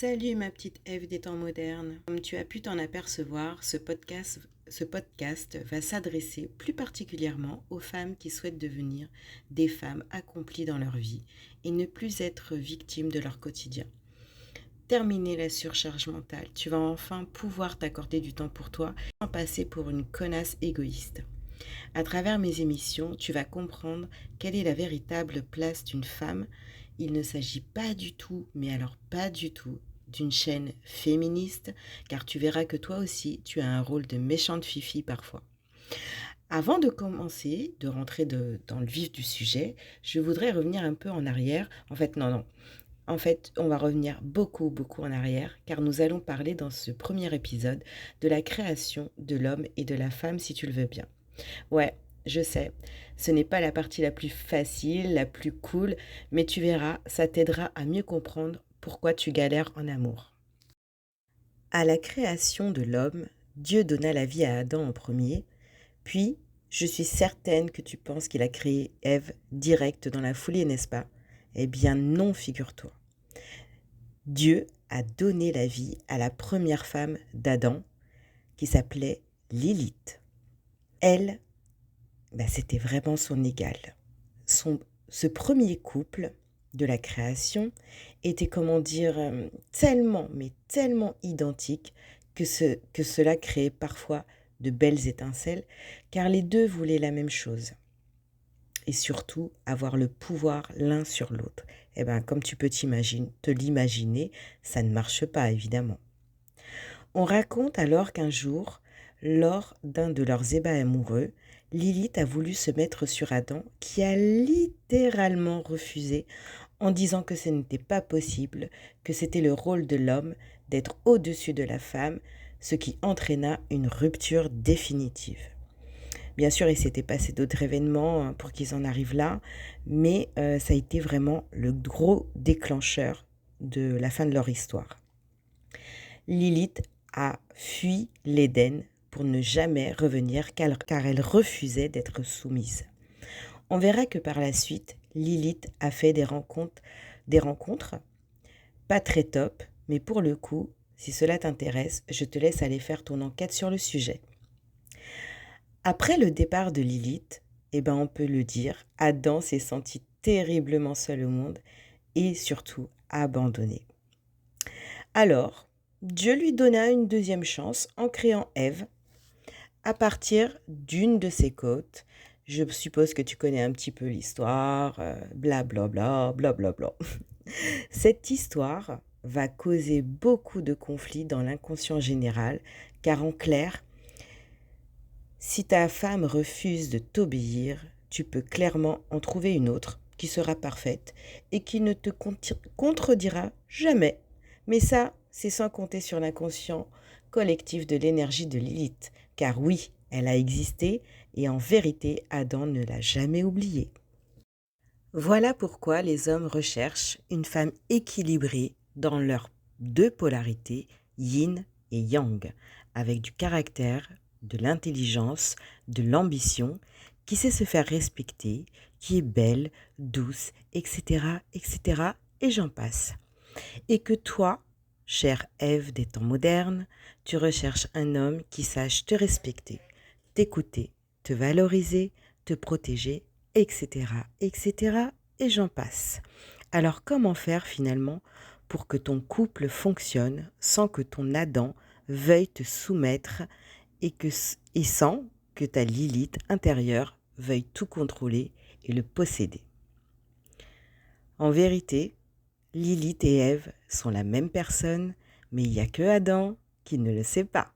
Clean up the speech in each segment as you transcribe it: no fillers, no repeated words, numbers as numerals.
Salut ma petite Ève des temps modernes. Comme tu as pu t'en apercevoir, ce podcast va s'adresser plus particulièrement aux femmes qui souhaitent devenir des femmes accomplies dans leur vie et ne plus être victimes de leur quotidien. Terminer la surcharge mentale, tu vas enfin pouvoir t'accorder du temps pour toi sans passer pour une connasse égoïste. À travers mes émissions, tu vas comprendre quelle est la véritable place d'une femme. Il ne s'agit pas du tout, mais alors pas du tout, d'une chaîne féministe, car tu verras que toi aussi, tu as un rôle de méchante fifi parfois. Avant de commencer, de rentrer dans le vif du sujet, je voudrais revenir un peu en arrière. En fait, non. En fait, on va revenir beaucoup, beaucoup en arrière, car nous allons parler dans ce premier épisode de la création de l'homme et de la femme, si tu le veux bien. Ouais, je sais, ce n'est pas la partie la plus facile, la plus cool, mais tu verras, ça t'aidera à mieux comprendre pourquoi tu galères en amour. À la création de l'homme, Dieu donna la vie à Adam en premier, puis je suis certaine que tu penses qu'il a créé Ève direct dans la foulée, n'est-ce pas? Eh bien non, figure-toi. Dieu a donné la vie à la première femme d'Adam, qui s'appelait Lilith. Elle, c'était vraiment son égale. Ce premier couple de la création était, tellement, mais tellement identique que cela créait parfois de belles étincelles, car les deux voulaient la même chose. Et surtout, avoir le pouvoir l'un sur l'autre. Comme tu peux te l'imaginer, ça ne marche pas, évidemment. On raconte alors qu'un jour, lors d'un de leurs ébats amoureux, Lilith a voulu se mettre sur Adam, qui a littéralement refusé en disant que ce n'était pas possible, que c'était le rôle de l'homme d'être au-dessus de la femme, ce qui entraîna une rupture définitive. Bien sûr, il s'était passé d'autres événements pour qu'ils en arrivent là, mais ça a été vraiment le gros déclencheur de la fin de leur histoire. Lilith a fui l'Éden pour ne jamais revenir car elle refusait d'être soumise. On verra que par la suite, Lilith a fait des rencontres pas très top, mais pour le coup, si cela t'intéresse, je te laisse aller faire ton enquête sur le sujet. Après le départ de Lilith, on peut le dire, Adam s'est senti terriblement seul au monde et surtout abandonné. Alors, Dieu lui donna une deuxième chance en créant Ève à partir d'une de ses côtes. Je suppose que tu connais un petit peu l'histoire, blablabla, blablabla. Cette histoire va causer beaucoup de conflits dans l'inconscient général, car en clair, si ta femme refuse de t'obéir, tu peux clairement en trouver une autre qui sera parfaite et qui ne te contredira jamais. Mais ça, c'est sans compter sur l'inconscient collectif de l'énergie de Lilith, car oui, elle a existé et en vérité, Adam ne l'a jamais oubliée. Voilà pourquoi les hommes recherchent une femme équilibrée dans leurs deux polarités, yin et yang, avec du caractère, de l'intelligence, de l'ambition, qui sait se faire respecter, qui est belle, douce, etc., etc., et j'en passe. Et que toi, chère Ève des temps modernes, tu recherches un homme qui sache te respecter, t'écouter, te valoriser, te protéger, etc., etc., et j'en passe. Alors comment faire finalement pour que ton couple fonctionne sans que ton Adam veuille te soumettre et sans que ta Lilith intérieure veuille tout contrôler et le posséder? En vérité, Lilith et Ève sont la même personne, mais il n'y a que Adam qui ne le sait pas.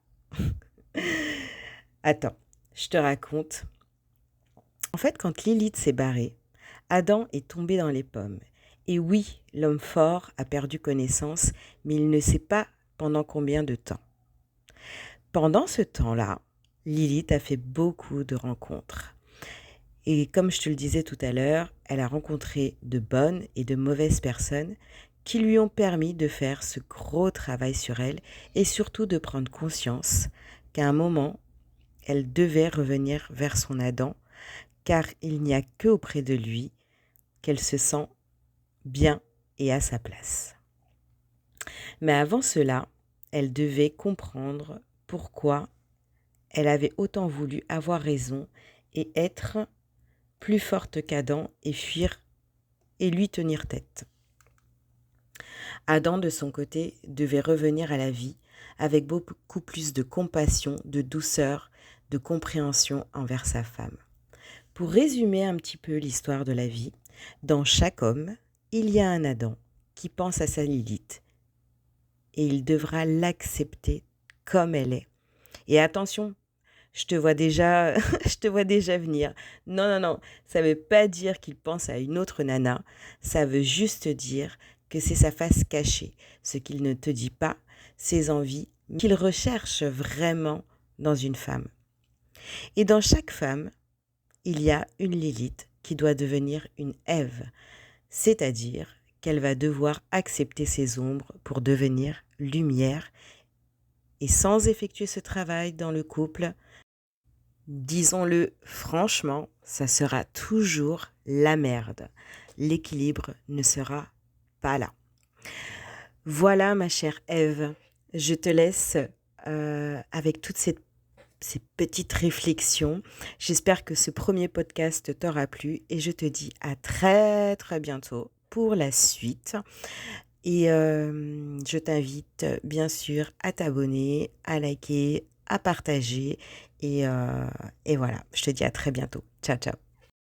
Attends, je te raconte. En fait, quand Lilith s'est barrée, Adam est tombé dans les pommes. Et oui, l'homme fort a perdu connaissance, mais il ne sait pas pendant combien de temps. Pendant ce temps-là, Lilith a fait beaucoup de rencontres. Et comme je te le disais tout à l'heure, elle a rencontré de bonnes et de mauvaises personnes qui lui ont permis de faire ce gros travail sur elle et surtout de prendre conscience qu'à un moment, elle devait revenir vers son Adam, car il n'y a qu'auprès de lui qu'elle se sent bien et à sa place. Mais avant cela, elle devait comprendre pourquoi elle avait autant voulu avoir raison et être plus forte qu'Adam et fuir et lui tenir tête. Adam, de son côté, devait revenir à la vie avec beaucoup plus de compassion, de douceur, de compréhension envers sa femme. Pour résumer un petit peu l'histoire de la vie, dans chaque homme, il y a un Adam qui pense à sa Lilith et il devra l'accepter comme elle est. Et attention, je te vois déjà, je te vois déjà venir. Non, non, non, ça ne veut pas dire qu'il pense à une autre nana, ça veut juste dire que c'est sa face cachée, ce qu'il ne te dit pas, ses envies, qu'il recherche vraiment dans une femme. Et dans chaque femme, il y a une Lilith qui doit devenir une Ève, c'est-à-dire qu'elle va devoir accepter ses ombres pour devenir lumière. Et sans effectuer ce travail dans le couple, disons-le franchement, ça sera toujours la merde. L'équilibre ne sera pas là. Voilà ma chère Ève, je te laisse avec toutes ces petites réflexions. J'espère que ce premier podcast t'aura plu et je te dis à très très bientôt pour la suite. Et je t'invite bien sûr à t'abonner, à liker, à partager et voilà, je te dis à très bientôt. Ciao ciao.